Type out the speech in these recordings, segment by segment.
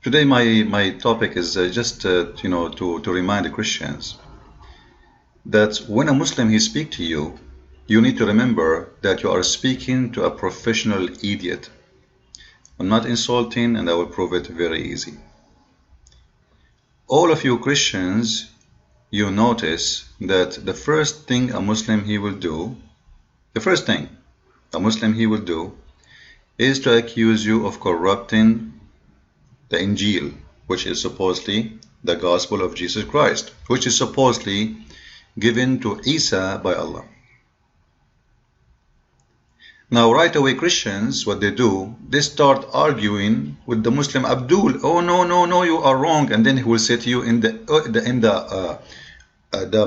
Today my topic is just to remind the Christians that when a Muslim he speak to you, you need to remember that you are speaking to a professional idiot. I'm not insulting, and I will prove it very easy. All of you Christians, you notice that the first thing a Muslim he will do, the first thing a Muslim he will do is to accuse you of corrupting the Injil, which is supposedly the gospel of Jesus Christ, which is supposedly given to Isa by Allah. Now right away Christians, what they do, they start arguing with the Muslim Abdul. Oh no, you are wrong. And then he will say to you in the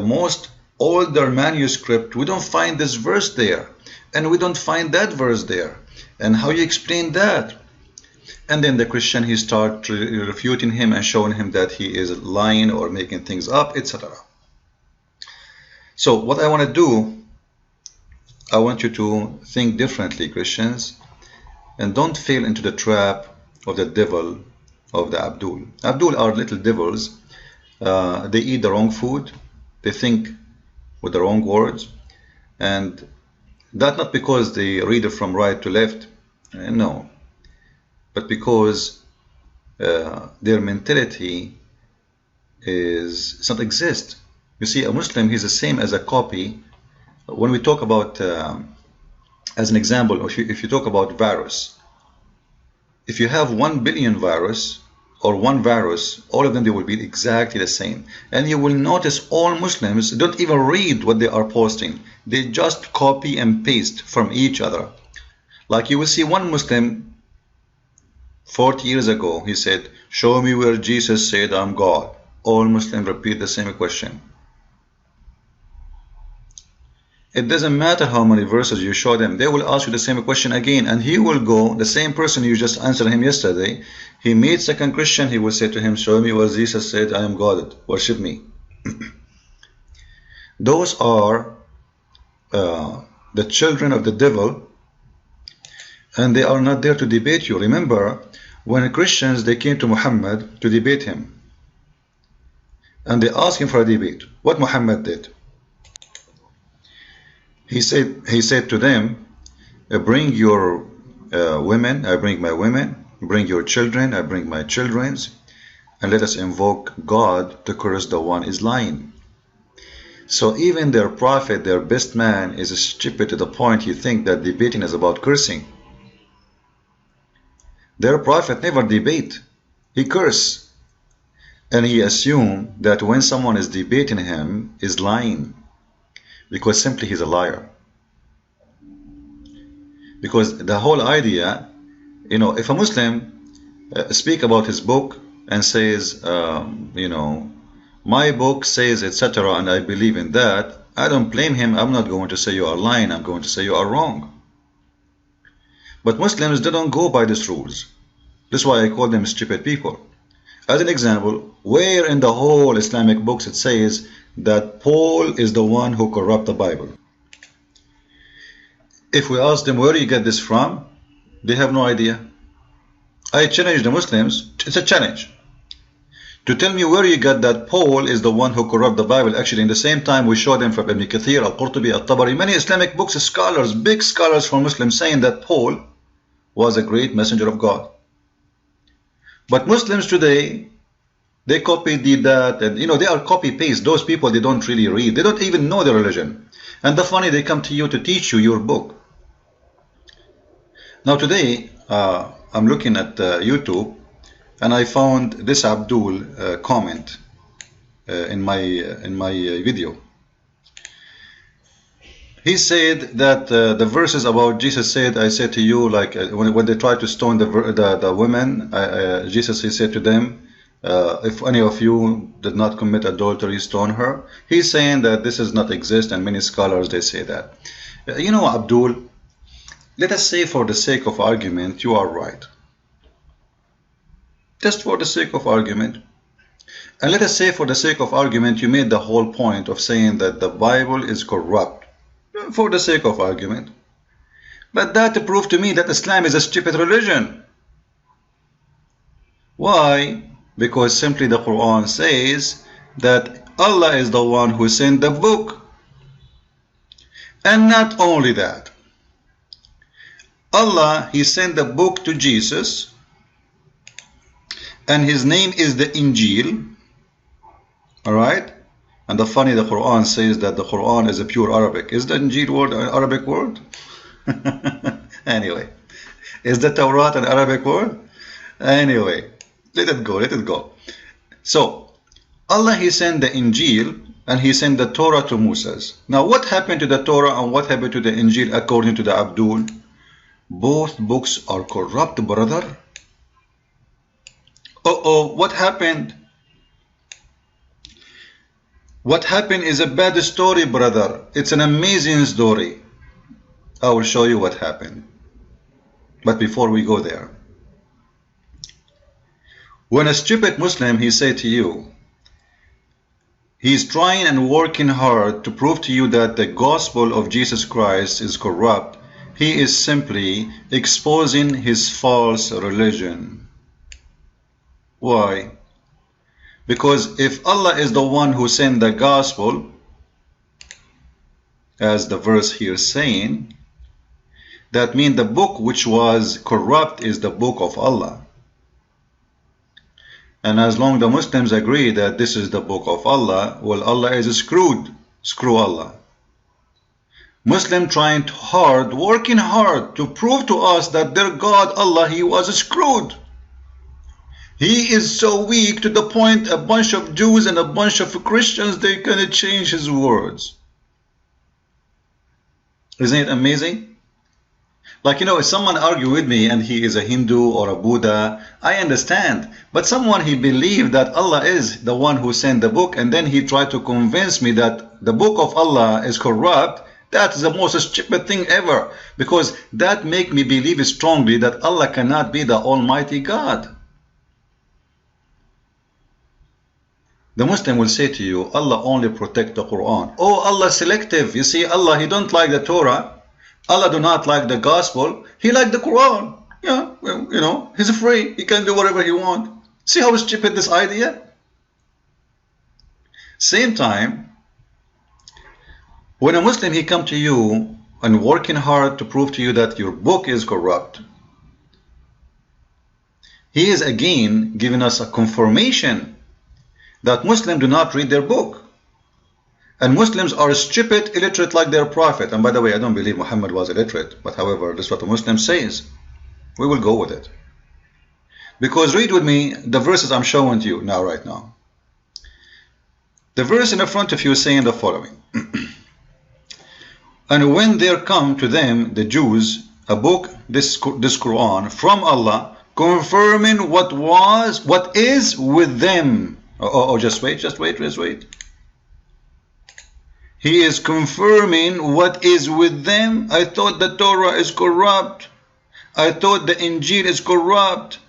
most older manuscript, we don't find this verse there, and we don't find that verse there, and how you explain that? And then the Christian, he starts refuting him and showing him that he is lying or making things up, etc. So what I want to do, I want you to think differently, Christians, and don't fall into the trap of the devil of the Abdul. Abdul are little devils. They eat the wrong food, they think with the wrong words, and that not because they read it from right to left, no, but because their mentality does not exist. You see, a Muslim, he's the same as a copy. When we talk about, as an example, if you talk about virus, if you have 1 billion virus or one virus, all of them, they will be exactly the same. And you will notice all Muslims don't even read what they are posting. They just copy and paste from each other. Like you will see one Muslim 40 years ago, he said, show me where Jesus said I'm God. All Muslims repeat the same question. It doesn't matter how many verses you show them, they will ask you the same question again, and he will go, the same person you just answered him yesterday, he meets second Christian, he will say to him, show me where Jesus said I am God, worship me. Those are the children of the devil, and they are not there to debate you. Remember, when Christians, they came to Muhammad to debate him, and they asked him for a debate, what Muhammad did? He said to them, bring your women, I bring my women, bring your children, I bring my children's, and let us invoke God to curse the one is lying. So even their prophet, their best man, is stupid to the point he thinks that debating is about cursing. Their prophet never debate, he curse. And he assumed that when someone is debating him is lying, because simply he's a liar. Because the whole idea, if a Muslim speak about his book and says, my book says etc. and I believe in that, I don't blame him. I'm not going to say you are lying, I'm going to say you are wrong. But Muslims, they don't go by these rules. That's why I call them stupid people. As an example, where in the whole Islamic books it says that Paul is the one who corrupted the Bible? If we ask them where you get this from, they have no idea. I challenge the Muslims, it's a challenge, to tell me where you got that Paul is the one who corrupted the Bible. Actually, in the same time, we show them from Ibn Kathir, Al-Qurtubi, Al-Tabari, many Islamic books, scholars, big scholars from Muslims saying that Paul was a great messenger of God. But Muslims today, they copy that, and they are copy paste. Those people, they don't really read, they don't even know their religion. And the funny, they come to you to teach you your book. Now today, I'm looking at YouTube, and I found this Abdul comment in my video. He said that the verses about Jesus said, I said to you, like when they tried to stone the women, Jesus, he said to them, if any of you did not commit adultery, stone her. He's saying that this does not exist, and many scholars, they say that. Abdul, let us say for the sake of argument, you are right. Just for the sake of argument. And let us say for the sake of argument, you made the whole point of saying that the Bible is corrupt. For the sake of argument. But that proved to me that Islam is a stupid religion. Why? Because simply the Quran says that Allah is the one who sent the book. And not only that, Allah, He sent the book to Jesus, and his name is the Injil. Alright? And the Quran says that the Quran is a pure Arabic. Is the Injil word an Arabic word? Anyway, is the Torah an Arabic word? Anyway, let it go, let it go. So, Allah, He sent the Injil and He sent the Torah to Moses. Now, what happened to the Torah and what happened to the Injil according to the Abdul? Both books are corrupt, brother. What happened? What happened is a bad story, brother. It's an amazing story. I will show you what happened. But before we go there, when a stupid Muslim, he say to you, he's trying and working hard to prove to you that the gospel of Jesus Christ is corrupt, he is simply exposing his false religion. Why? Because if Allah is the one who sent the gospel, as the verse here is saying, that means the book which was corrupt is the book of Allah. And as long the Muslims agree that this is the book of Allah, well, Allah is screwed. Screw Allah. Muslim trying hard, working hard to prove to us that their God, Allah, He was screwed. He is so weak to the point a bunch of Jews and a bunch of Christians, they cannot change His words. Isn't it amazing? Like, you know, if someone argue with me and he is a Hindu or a Buddha, I understand. But someone, he believed that Allah is the one who sent the book, and then he tried to convince me that the book of Allah is corrupt. That's the most stupid thing ever. Because that make me believe strongly that Allah cannot be the Almighty God. The Muslim will say to you, Allah only protect the Quran. Oh, Allah selective. You see, Allah, He don't like the Torah. Allah do not like the gospel. He like the Quran. Yeah, well, you know, He's free. He can do whatever He want. See how stupid this idea? Same time, when a Muslim, he come to you and working hard to prove to you that your book is corrupt, he is again giving us a confirmation that Muslims do not read their book. And Muslims are stupid, illiterate like their prophet. And by the way, I don't believe Muhammad was illiterate. But however, this is what the Muslim says. We will go with it. Because read with me the verses I'm showing to you now, right now. The verse in the front of you is saying the following. And when there come to them, the Jews, a book, this Quran, from Allah, confirming what is with them. Just wait. He is confirming what is with them. I thought the Torah is corrupt. I thought the Injil is corrupt.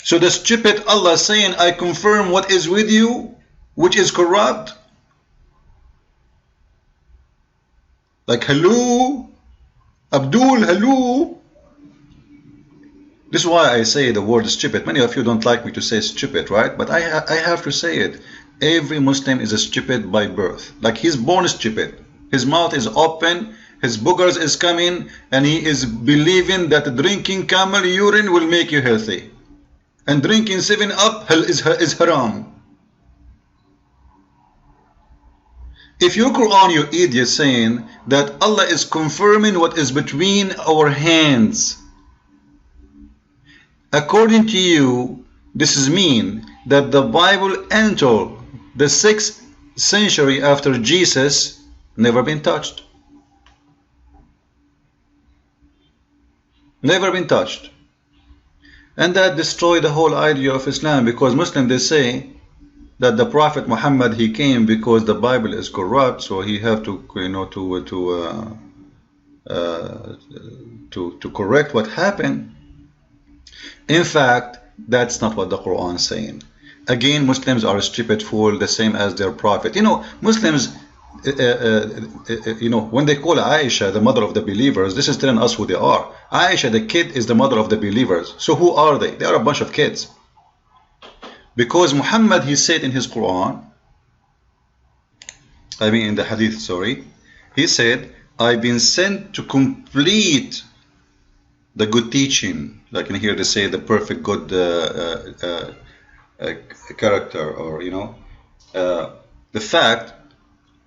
So the stupid Allah saying, I confirm what is with you, which is corrupt. Like, hello, Abdul, hello. This is why I say the word stupid. Many of you don't like me to say stupid, right? But I have to say it. Every Muslim is a stupid by birth. Like, he's born stupid. His mouth is open, his boogers is coming, and he is believing that drinking camel urine will make you healthy. And drinking 7-Up is haram. If your Quran, you idiot, saying that Allah is confirming what is between our hands, according to you, this is mean that the Bible entered the 6th century after Jesus, never been touched. Never been touched. And that destroyed the whole idea of Islam, because Muslims, they say that the Prophet Muhammad, he came because the Bible is corrupt, so he have to, you know, to correct what happened. In fact, that's not what the Quran is saying. Again, Muslims are a stupid fool, the same as their prophet. You know, Muslims, you know, when they call Aisha the mother of the believers, this is telling us who they are. Aisha, the kid, is the mother of the believers. So who are they? They are a bunch of kids. Because Muhammad, he said in his Quran, I mean in the Hadith, sorry, he said, I've been sent to complete the good teaching. Like in here they say the perfect good character, or you know, the fact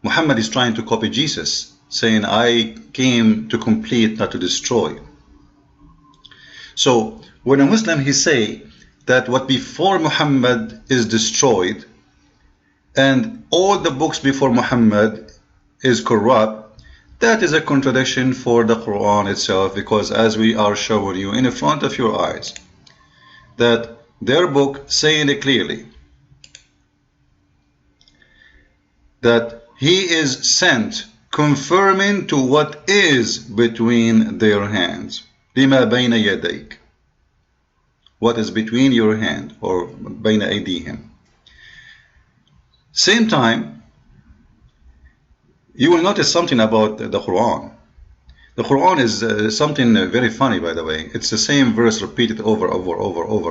Muhammad is trying to copy Jesus, saying I came to complete, not to destroy. So when a Muslim he say that what before Muhammad is destroyed and all the books before Muhammad is corrupt, that is a contradiction for the Quran itself, because as we are showing you in front of your eyes, that their book saying it clearly that he is sent confirming to what is between their hands. لما بين يديك, what is between your hand, or بين أيديهم. Same time, you will notice something about the Quran. The Quran is something very funny, by the way. It's the same verse repeated over,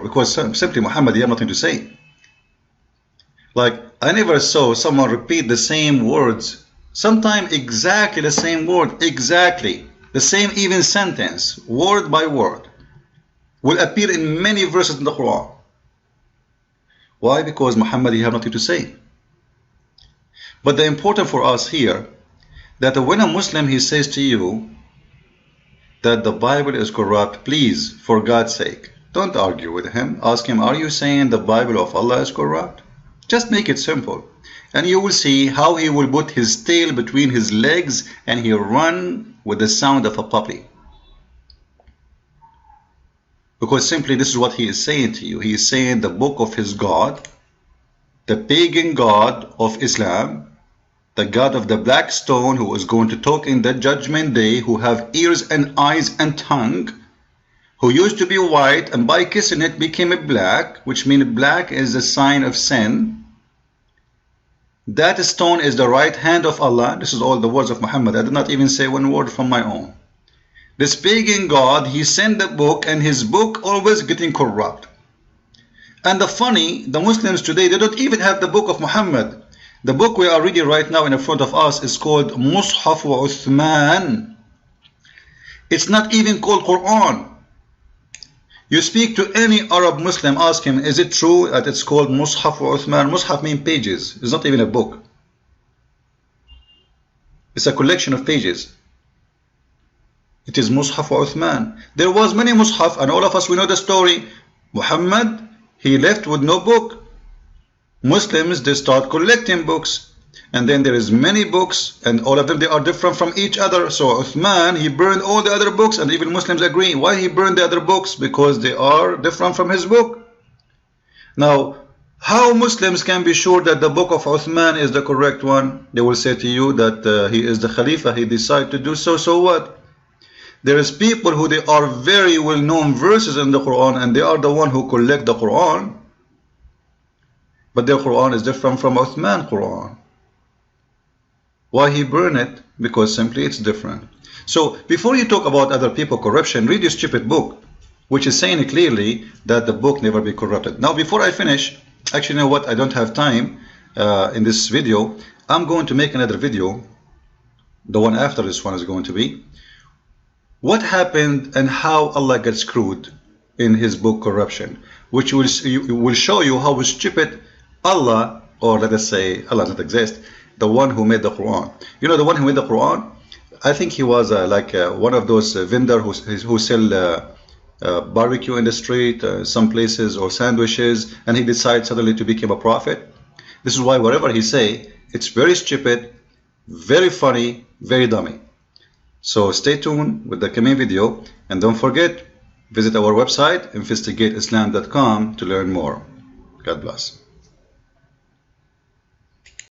because simply Muhammad, you have nothing to say. Like, I never saw someone repeat the same words, sometimes exactly the same word, exactly the same even sentence, word by word, will appear in many verses in the Quran. Why? Because Muhammad, you have nothing to say. But the important for us here, that when a Muslim he says to you that the Bible is corrupt, please, for God's sake, don't argue with him. Ask him, are you saying the Bible of Allah is corrupt? Just make it simple, and you will see how he will put his tail between his legs and he'll run with the sound of a puppy. Because simply this is what he is saying to you. He is saying the book of his God, the pagan God of Islam, the God of the black stone who is going to talk in the judgment day, who have ears and eyes and tongue, who used to be white and by kissing it became a black, which means black is a sign of sin. That stone is the right hand of Allah. This is all the words of Muhammad. I did not even say one word from my own. This pagan God, he sent the book, and his book always getting corrupt. And the Muslims today, they don't even have the book of Muhammad. The book we are reading right now in front of us is called Mushaf wa Uthman. It's not even called Quran. You speak to any Arab Muslim, ask him, is it true that it's called Mushaf wa Uthman? Mushaf means pages. It's not even a book. It's a collection of pages. It is Mushaf wa Uthman. There was many Mushaf, and all of us, we know the story. Muhammad, he left with no book. Muslims, they start collecting books. And then there is many books, and all of them, they are different from each other. So Uthman, he burned all the other books, and even Muslims agree. Why he burned the other books? Because they are different from his book. Now, how Muslims can be sure that the book of Uthman is the correct one? They will say to you that he is the Khalifa, he decided to do so, so what? There is people who they are very well known verses in the Quran, and they are the one who collect the Quran. But their Quran is different from Uthman Quran. Why he burned it? Because simply it's different. So before you talk about other people corruption, read your stupid book, which is saying clearly that the book never be corrupted. Now before I finish, actually you know what, I don't have time in this video. I'm going to make another video. The one after this one is going to be what happened and how Allah got screwed in his book corruption, which will show you how stupid Allah, or let us say Allah doesn't exist, the one who made the Quran. You know, the one who made the Quran, I think he was like one of those vendors who sell barbecue in the street, some places, or sandwiches, and he decides suddenly to become a prophet. This is why whatever he say, it's very stupid, very funny, very dummy. So stay tuned with the coming video, and don't forget, visit our website, investigateislam.com, to learn more. God bless.